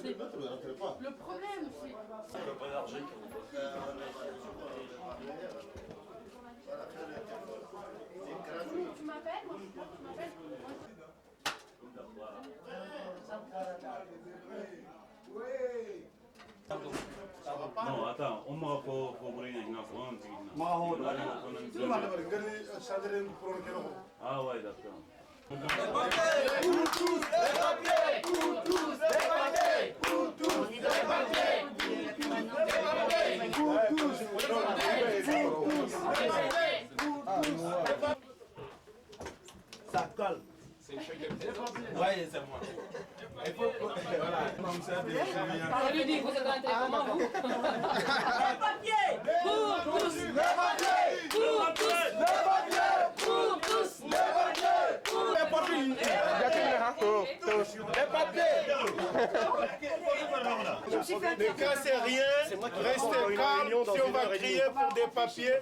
Le problème, c'est... Tu m'appelles, moi tu m'appelles. Non, attends, on m'a pas brûlé une affaire. Ah ouais, d'accord. Ça colle. Ouais, c'est moi. Il faut voilà, comme ça On lui dit, vous êtes rentré comment vous? Les papiers! Pour tous! Les papiers! Pour tous! Les papiers! Pour tous! Les papiers! Pour les papiers! Les papiers! Ne cassez rien, restez calme. Si on va crier pour des papiers,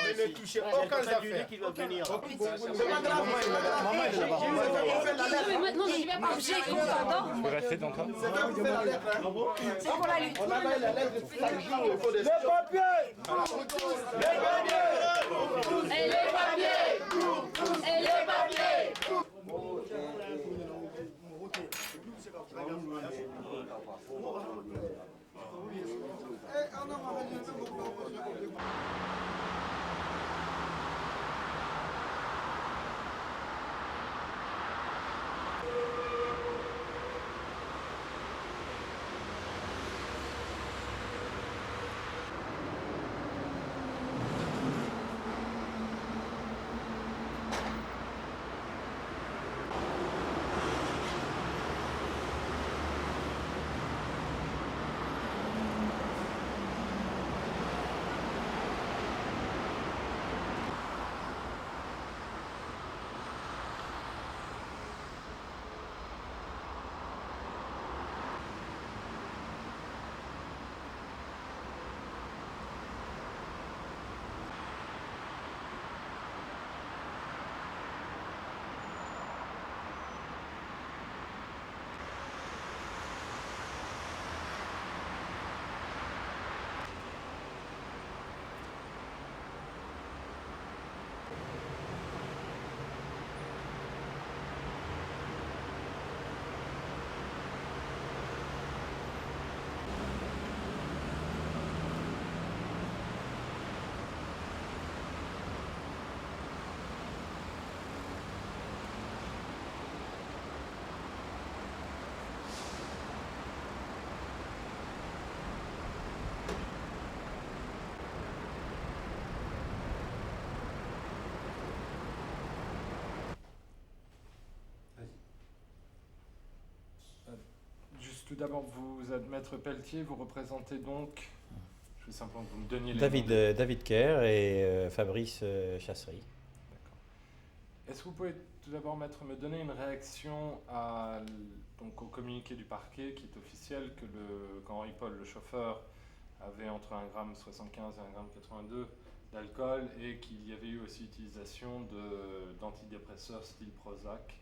mais ne touchez aucun affaire. C'est pas grave. Non, je vais pas. J'ai pardon. Vous restez dans le train. C'est pour la lutte. On a la lettre de les papiers! Les papiers! Et les papiers! Et les papiers! Juste tout d'abord, vous êtes Maître Pelletier, vous représentez donc, je veux simplement que vous me donniez les David Kerr et Fabrice Chasserie. D'accord. Est-ce que vous pouvez tout d'abord, Maître, me donner une réaction donc, au communiqué du parquet qui est officiel qu'Henri Paul, le chauffeur, avait entre 1,75 g et 1,82 g d'alcool et qu'il y avait eu aussi utilisation d'antidépresseurs style Prozac?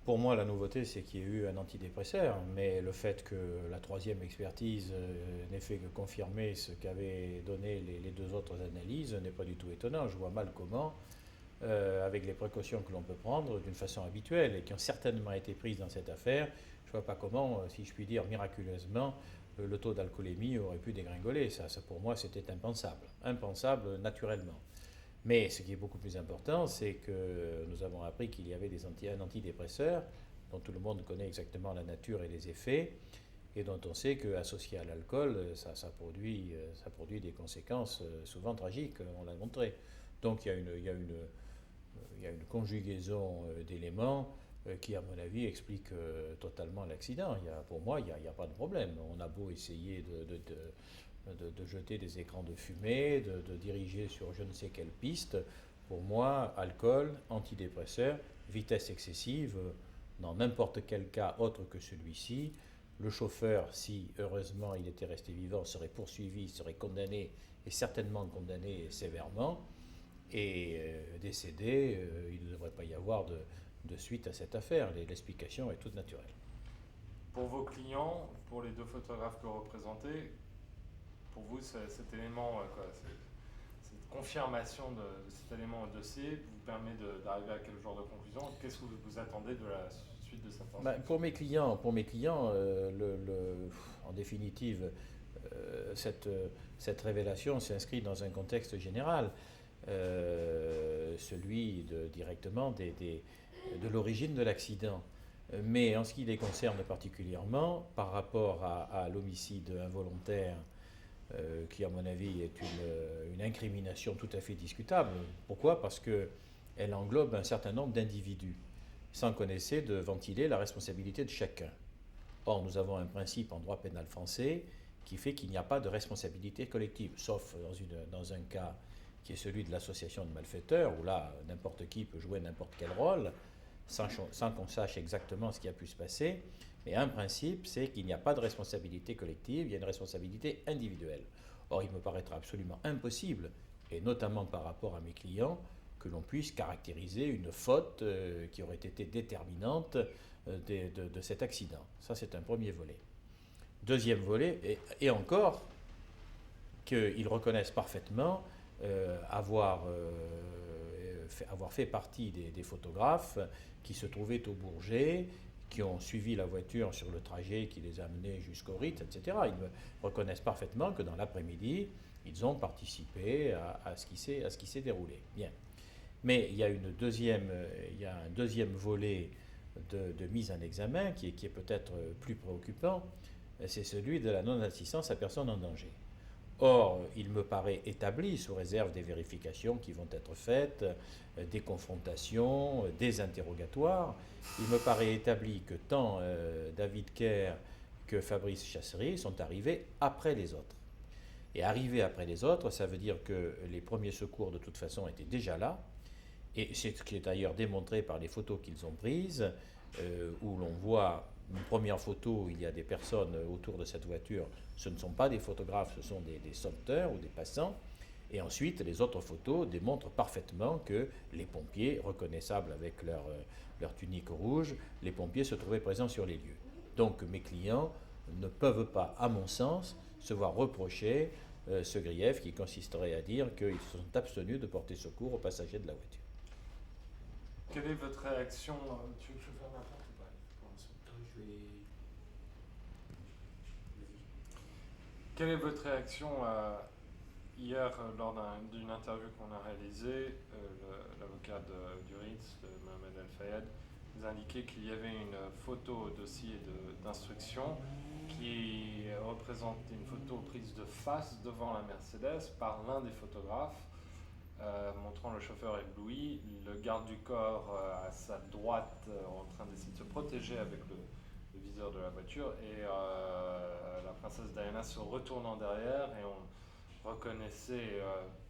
Pour moi, la nouveauté, c'est qu'il y a eu un antidépresseur, mais le fait que la troisième expertise n'ait fait que confirmer ce qu'avaient donné les deux autres analyses n'est pas du tout étonnant. Je vois mal comment, avec les précautions que l'on peut prendre d'une façon habituelle et qui ont certainement été prises dans cette affaire, je ne vois pas comment, si je puis dire miraculeusement, le taux d'alcoolémie aurait pu dégringoler. Ça, pour moi, c'était impensable naturellement. Mais ce qui est beaucoup plus important, c'est que nous avons appris qu'il y avait un antidépresseur dont tout le monde connaît exactement la nature et les effets, et dont on sait qu'associé à l'alcool, ça produit des conséquences souvent tragiques, on l'a montré. Donc il y a une conjugaison d'éléments qui, à mon avis, explique totalement l'accident. Pour moi, il n'y a pas de problème. On a beau essayer de jeter des écrans de fumée, de diriger sur je ne sais quelle piste. Pour moi, alcool, antidépresseur, vitesse excessive, dans n'importe quel cas autre que celui-ci, le chauffeur, si heureusement il était resté vivant, serait poursuivi, serait condamné, et certainement condamné sévèrement, et décédé, il ne devrait pas y avoir de suite à cette affaire. L'explication est toute naturelle. Pour vos clients, pour les deux photographes que vous représentez, pour vous, cet élément, cette confirmation de cet élément au dossier vous permet d'arriver à quel genre de conclusion? Qu'est-ce que vous attendez de la suite de cette instruction? Pour mes clients, en définitive, cette révélation s'inscrit dans un contexte général, celui directement de l'origine de l'accident. Mais en ce qui les concerne particulièrement, par rapport à l'homicide involontaire, qui à mon avis est une incrimination tout à fait discutable. Pourquoi? Parce qu'elle englobe un certain nombre d'individus, sans qu'on essaie de ventiler la responsabilité de chacun. Or, nous avons un principe en droit pénal français qui fait qu'il n'y a pas de responsabilité collective, sauf dans un cas qui est celui de l'association de malfaiteurs, où là, n'importe qui peut jouer n'importe quel rôle, sans qu'on sache exactement ce qui a pu se passer. Mais un principe, c'est qu'il n'y a pas de responsabilité collective, il y a une responsabilité individuelle. Or, il me paraîtra absolument impossible, et notamment par rapport à mes clients, que l'on puisse caractériser une faute qui aurait été déterminante de cet accident. Ça, c'est un premier volet. Deuxième volet, et encore, qu'ils reconnaissent parfaitement avoir fait partie des photographes qui se trouvaient au Bourget, qui ont suivi la voiture sur le trajet qui les a amenés jusqu'au Ritz, etc. Ils me reconnaissent parfaitement que dans l'après-midi, ils ont participé à ce qui s'est déroulé. Bien. Mais il y a un deuxième volet de mise en examen qui est peut-être plus préoccupant, c'est celui de la non-assistance à personne en danger. Or, il me paraît établi, sous réserve des vérifications qui vont être faites, des confrontations, des interrogatoires, il me paraît établi que tant David Kerr que Fabrice Chasserie sont arrivés après les autres. Et arrivés après les autres, ça veut dire que les premiers secours, de toute façon, étaient déjà là, et c'est ce qui est d'ailleurs démontré par les photos qu'ils ont prises, où l'on voit une première photo où il y a des personnes autour de cette voiture. Ce ne sont pas des photographes, ce sont des sauveteurs ou des passants. Et ensuite, les autres photos démontrent parfaitement que les pompiers, reconnaissables avec leur tunique rouge, les pompiers se trouvaient présents sur les lieux. Donc mes clients ne peuvent pas, à mon sens, se voir reprocher ce grief qui consisterait à dire qu'ils se sont abstenus de porter secours aux passagers de la voiture. Quelle est votre réaction? Tu veux que je fasse ma porte ou pas? Quelle est votre réaction hier lors d'une interview qu'on a réalisée? L'avocat du Ritz, Mohamed El Fayed, nous indiquait qu'il y avait une photo au dossier d'instruction qui représente une photo prise de face devant la Mercedes par l'un des photographes, montrant le chauffeur ébloui, le garde du corps à sa droite en train d'essayer de se protéger avec le viseur de la voiture, et la princesse Diana se retournant derrière, et on reconnaissait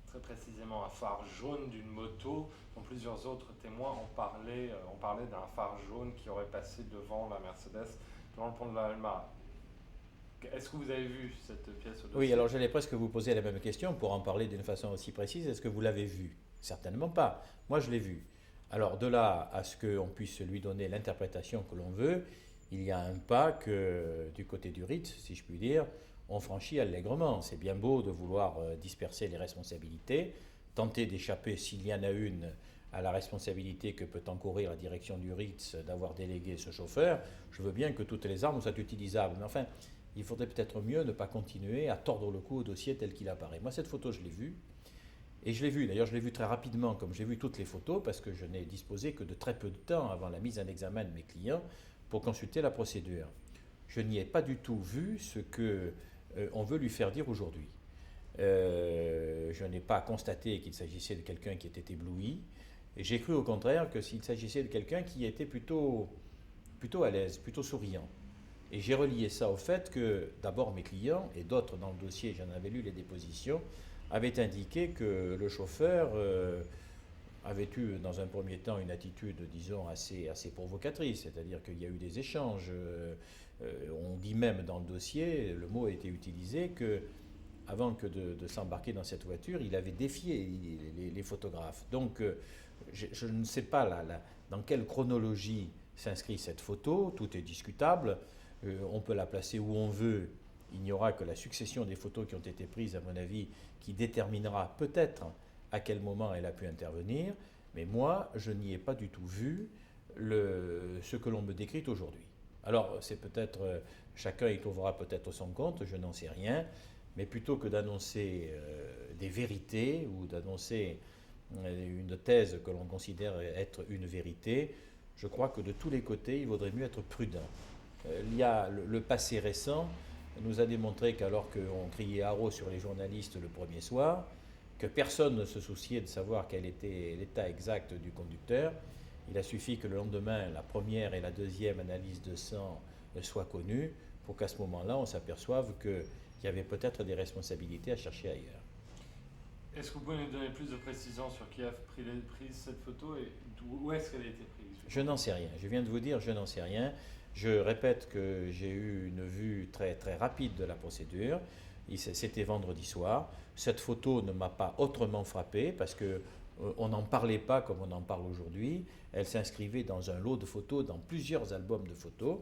très précisément un phare jaune d'une moto dont plusieurs autres témoins ont parlé d'un phare jaune qui aurait passé devant la Mercedes devant le pont de la Alma. Est-ce que vous avez vu cette pièce au dossier? Oui, alors j'allais presque vous poser la même question pour en parler d'une façon aussi précise. Est-ce que vous l'avez vu? Certainement pas. Moi, je l'ai vu. Alors, de là à ce qu'on puisse lui donner l'interprétation que l'on veut, il y a un pas que, du côté du Ritz, si je puis dire, on franchit allègrement. C'est bien beau de vouloir disperser les responsabilités, tenter d'échapper, s'il y en a une, à la responsabilité que peut encourir la direction du Ritz d'avoir délégué ce chauffeur. Je veux bien que toutes les armes soient utilisables, mais enfin, il faudrait peut-être mieux ne pas continuer à tordre le cou au dossier tel qu'il apparaît. Moi, cette photo, je l'ai vue. Et je l'ai vue, d'ailleurs, je l'ai vue très rapidement, comme j'ai vu toutes les photos, parce que je n'ai disposé que de très peu de temps avant la mise en examen de mes clients pour consulter la procédure. Je n'y ai pas du tout vu ce qu'on veut lui faire dire aujourd'hui. Je n'ai pas constaté qu'il s'agissait de quelqu'un qui était ébloui. Et j'ai cru au contraire que s'il s'agissait de quelqu'un qui était plutôt à l'aise, plutôt souriant. Et j'ai relié ça au fait que, d'abord, mes clients, et d'autres dans le dossier, j'en avais lu les dépositions, avaient indiqué que le chauffeur avait eu, dans un premier temps, une attitude, disons, assez provocatrice, c'est-à-dire qu'il y a eu des échanges. On dit même dans le dossier, le mot a été utilisé, que avant que de s'embarquer dans cette voiture, il avait défié les photographes. Donc, je ne sais pas dans quelle chronologie s'inscrit cette photo, tout est discutable. On peut la placer où on veut. Il n'y aura que la succession des photos qui ont été prises, à mon avis, qui déterminera peut-être à quel moment elle a pu intervenir. Mais moi, je n'y ai pas du tout vu ce que l'on me décrit aujourd'hui. Alors, c'est peut-être, chacun y trouvera peut-être son compte, je n'en sais rien, mais plutôt que d'annoncer des vérités ou d'annoncer une thèse que l'on considère être une vérité, je crois que de tous les côtés, il vaudrait mieux être prudent. Il y a le passé récent nous a démontré qu'alors qu'on criait haro sur les journalistes le premier soir, que personne ne se souciait de savoir quel était l'état exact du conducteur. Il a suffi que le lendemain, la première et la deuxième analyse de sang soient connues pour qu'à ce moment-là, on s'aperçoive qu'il y avait peut-être des responsabilités à chercher ailleurs. Est-ce que vous pouvez nous donner plus de précisions sur qui a pris cette photo et où est-ce qu'elle a été prise? Je n'en sais rien. Je viens de vous dire, je n'en sais rien. Je répète que j'ai eu une vue très, très rapide de la procédure. C'était vendredi soir. Cette photo ne m'a pas autrement frappé parce qu'on n'en parlait pas comme on en parle aujourd'hui. Elle s'inscrivait dans un lot de photos, dans plusieurs albums de photos.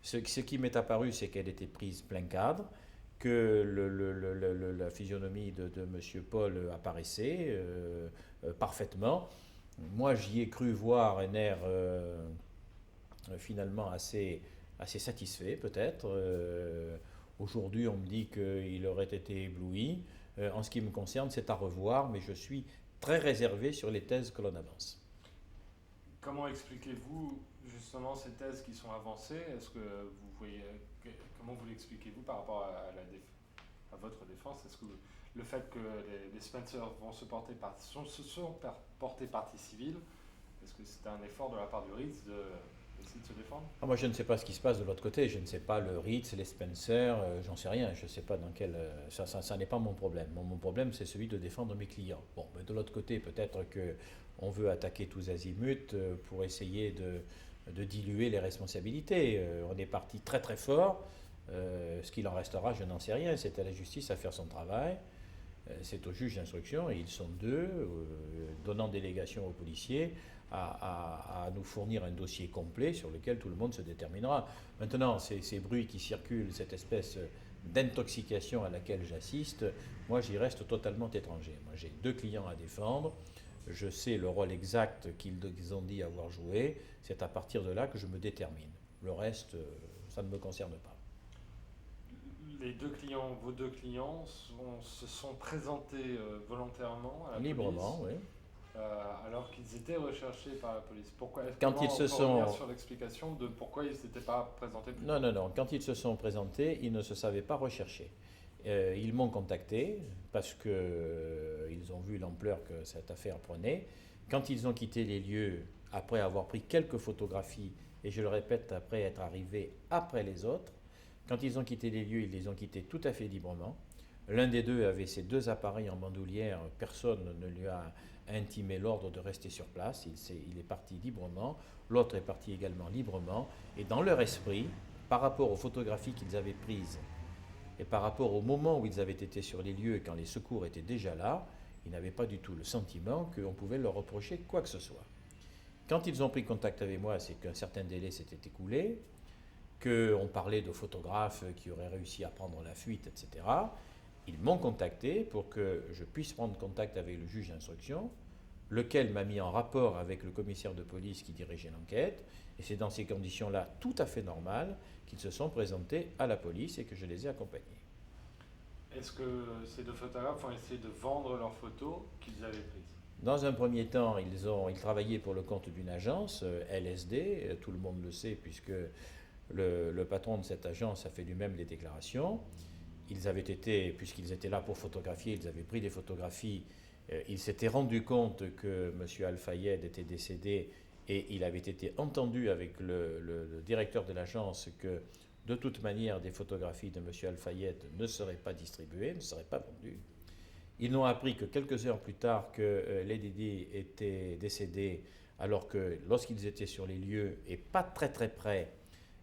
Ce qui m'est apparu, c'est qu'elle était prise plein cadre, que la physionomie de M. Paul apparaissait parfaitement. Moi, j'y ai cru voir un air finalement assez satisfait, peut-être. Aujourd'hui, on me dit qu'il aurait été ébloui. En ce qui me concerne, c'est à revoir, mais je suis très réservé sur les thèses que l'on avance. Comment expliquez-vous justement ces thèses qui sont avancées? Est-ce que vous voyez, comment vous l'expliquez-vous par rapport à votre défense? Est-ce que le fait que les Spencer vont se sont portés partie civile, est-ce que c'est un effort de la part du Ritz d'essayer de se défendre? Moi, je ne sais pas ce qui se passe de l'autre côté. Je ne sais pas le Ritz, les Spencer, j'en sais rien. Je ne sais pas dans quel... Ça n'est pas mon problème. Mon problème, c'est celui de défendre mes clients. Bon, mais de l'autre côté, peut-être qu'on veut attaquer tous azimuts pour essayer de diluer les responsabilités. On est parti très très fort. Ce qu'il en restera, je n'en sais rien. C'est à la justice à faire son travail. C'est au juge d'instruction, et ils sont deux, donnant délégation aux policiers, à nous fournir un dossier complet sur lequel tout le monde se déterminera. Maintenant, ces bruits qui circulent, cette espèce d'intoxication à laquelle j'assiste, moi j'y reste totalement étranger. Moi j'ai 2 clients à défendre, je sais le rôle exact qu'ils ont dit avoir joué, c'est à partir de là que je me détermine. Le reste, ça ne me concerne pas. Vos deux clients se sont présentés volontairement à la librement, police, oui. Alors qu'ils étaient recherchés par la police. Pourquoi? Quand ils se sont... sur l'explication de pourquoi ils ne s'étaient pas présentés plus tôt. Non. Quand ils se sont présentés, ils ne se savaient pas recherchés. Ils m'ont contacté parce qu'ils ont vu l'ampleur que cette affaire prenait. Quand ils ont quitté les lieux, après avoir pris quelques photographies, et je le répète, après être arrivés après les autres, quand ils ont quitté les lieux, ils les ont quittés tout à fait librement. L'un des deux avait ses 2 appareils en bandoulière. Personne ne lui a intimé l'ordre de rester sur place. Il est parti librement. L'autre est parti également librement. Et dans leur esprit, par rapport aux photographies qu'ils avaient prises et par rapport au moment où ils avaient été sur les lieux, quand les secours étaient déjà là, ils n'avaient pas du tout le sentiment qu'on pouvait leur reprocher quoi que ce soit. Quand ils ont pris contact avec moi, c'est qu'un certain délai s'était écoulé, qu'on parlait de photographes qui auraient réussi à prendre la fuite, etc. Ils m'ont contacté pour que je puisse prendre contact avec le juge d'instruction, lequel m'a mis en rapport avec le commissaire de police qui dirigeait l'enquête, et c'est dans ces conditions-là tout à fait normales qu'ils se sont présentés à la police et que je les ai accompagnés. Est-ce que ces 2 photographes ont essayé de vendre leurs photos qu'ils avaient prises? Dans un premier temps, ils travaillaient pour le compte d'une agence, LSD, tout le monde le sait puisque le patron de cette agence a fait lui-même des déclarations. Ils avaient été, puisqu'ils étaient là pour photographier, ils avaient pris des photographies. Ils s'étaient rendus compte que M. Al-Fayed était décédé et il avait été entendu avec le directeur de l'agence que de toute manière des photographies de M. Al-Fayed ne seraient pas distribuées, ne seraient pas vendues. Ils n'ont appris que quelques heures plus tard que Lady Di était décédée, alors que lorsqu'ils étaient sur les lieux et pas très très près,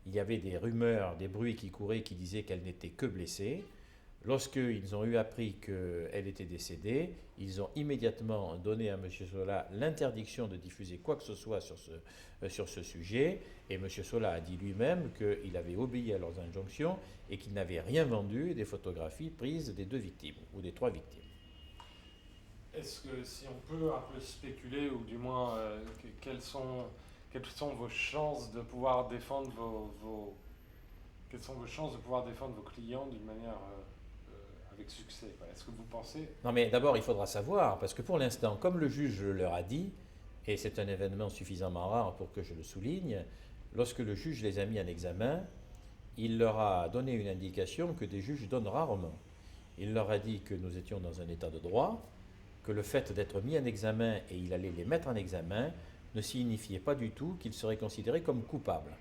il y avait des rumeurs, des bruits qui couraient qui disaient qu'elle n'était que blessée. Lorsqu'ils ont eu appris qu'elle était décédée, ils ont immédiatement donné à M. Sola l'interdiction de diffuser quoi que ce soit sur ce sujet. Et M. Sola a dit lui-même qu'il avait obéi à leurs injonctions et qu'il n'avait rien vendu des photographies prises des 2 victimes, ou des 3 victimes. Est-ce que si on peut un peu spéculer, ou du moins quelles sont vos chances de pouvoir défendre quelles sont vos chances de pouvoir défendre vos clients d'une manière avec succès? Est-ce que vous pensez... Non, mais d'abord, il faudra savoir, parce que pour l'instant, comme le juge leur a dit, et c'est un événement suffisamment rare pour que je le souligne, lorsque le juge les a mis en examen, il leur a donné une indication que des juges donnent rarement. Il leur a dit que nous étions dans un état de droit, que le fait d'être mis en examen et il allait les mettre en examen ne signifiait pas du tout qu'ils seraient considérés comme coupables.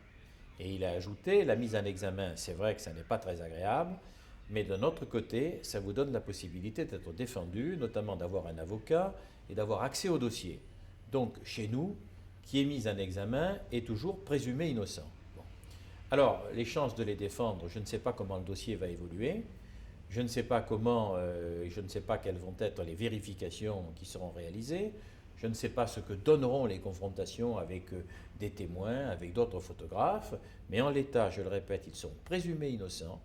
Et il a ajouté, la mise en examen, c'est vrai que ça n'est pas très agréable, mais d'un autre côté, ça vous donne la possibilité d'être défendu, notamment d'avoir un avocat et d'avoir accès au dossier. Donc, chez nous, qui est mis en examen est toujours présumé innocent. Bon. Alors, les chances de les défendre, je ne sais pas comment le dossier va évoluer, je ne sais pas je ne sais pas quelles vont être les vérifications qui seront réalisées, je ne sais pas ce que donneront les confrontations avec des témoins, avec d'autres photographes, mais en l'état, je le répète, ils sont présumés innocents.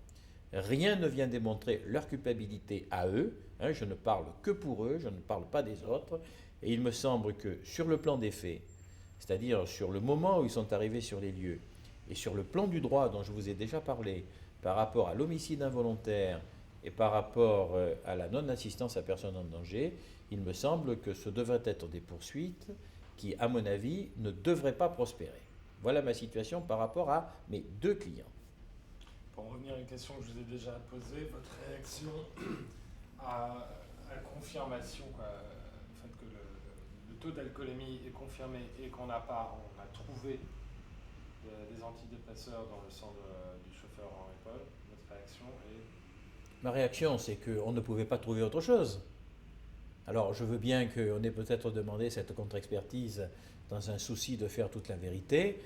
Rien ne vient démontrer leur culpabilité à eux, hein, je ne parle que pour eux, je ne parle pas des autres, et il me semble que sur le plan des faits, c'est-à-dire sur le moment où ils sont arrivés sur les lieux, et sur le plan du droit dont je vous ai déjà parlé, par rapport à l'homicide involontaire et par rapport à la non-assistance à personne en danger, il me semble que ce devraient être des poursuites qui, à mon avis, ne devraient pas prospérer. Voilà ma situation par rapport à mes 2 clients. Pour revenir à une question que je vous ai déjà posée, votre réaction à la confirmation, le fait que le taux d'alcoolémie est confirmé et on a trouvé des antidépresseurs dans le sang du chauffeur Henri Paul, votre réaction est... Ma réaction, c'est qu'on ne pouvait pas trouver autre chose. Alors, je veux bien qu'on ait peut-être demandé cette contre-expertise dans un souci de faire toute la vérité,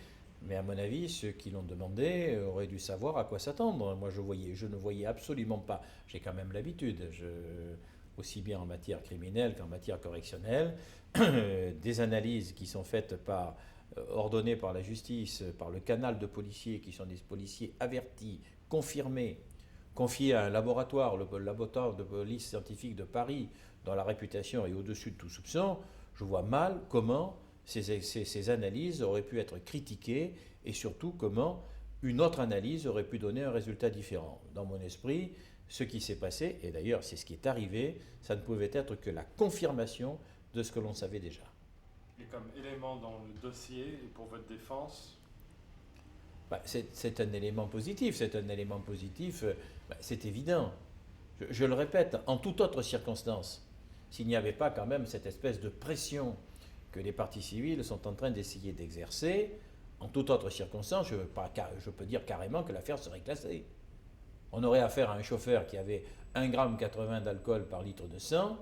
mais à mon avis, ceux qui l'ont demandé auraient dû savoir à quoi s'attendre. Moi, je ne voyais absolument pas, j'ai quand même l'habitude, aussi bien en matière criminelle qu'en matière correctionnelle, des analyses qui sont faites ordonnées par la justice, par le canal de policiers, qui sont des policiers avertis, confirmés, confiés à un laboratoire, le laboratoire de police scientifique de Paris, dont la réputation est au-dessus de tout soupçon. Je vois mal comment ces analyses auraient pu être critiquées et surtout comment une autre analyse aurait pu donner un résultat différent. Dans mon esprit, ce qui s'est passé, et d'ailleurs c'est ce qui est arrivé, ça ne pouvait être que la confirmation de ce que l'on savait déjà. Et comme élément dans le dossier et pour votre défense? C'est un élément positif, c'est évident. Je le répète, en toute autre circonstance, s'il n'y avait pas quand même cette espèce de pression que les parties civiles sont en train d'essayer d'exercer, en toute autre circonstance, je peux dire carrément que l'affaire serait classée. On aurait affaire à un chauffeur qui avait 1,80 g d'alcool par litre de sang,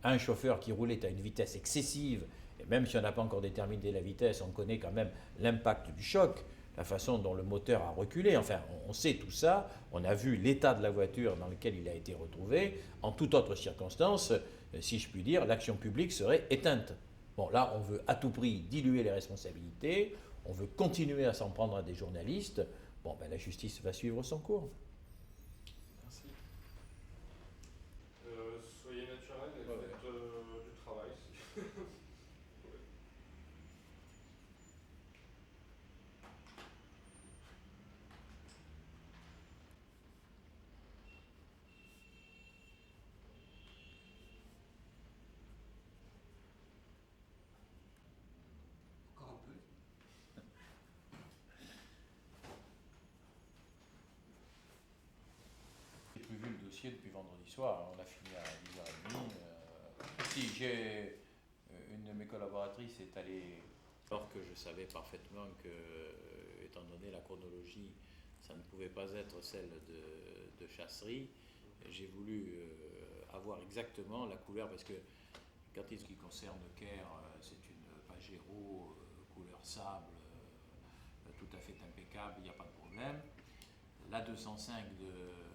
un chauffeur qui roulait à une vitesse excessive, et même si on n'a pas encore déterminé la vitesse, on connaît quand même l'impact du choc, la façon dont le moteur a reculé, enfin on sait tout ça, on a vu l'état de la voiture dans lequel il a été retrouvé, en toute autre circonstance, si je puis dire, l'action publique serait éteinte. Bon, là, on veut à tout prix diluer les responsabilités, on veut continuer à s'en prendre à des journalistes. Bon, la justice va suivre son cours. Merci. Soyez naturel et faites du travail. J'ai vu le dossier depuis vendredi soir, on a fini à 10h30. Si j'ai une de mes collaboratrices est allée, alors que je savais parfaitement que, étant donné la chronologie, ça ne pouvait pas être celle de Chasserie, j'ai voulu avoir exactement la couleur, parce que quand il qui concerne Caire, c'est une Pajero couleur sable, tout à fait impeccable, il n'y a pas de problème. La 205 de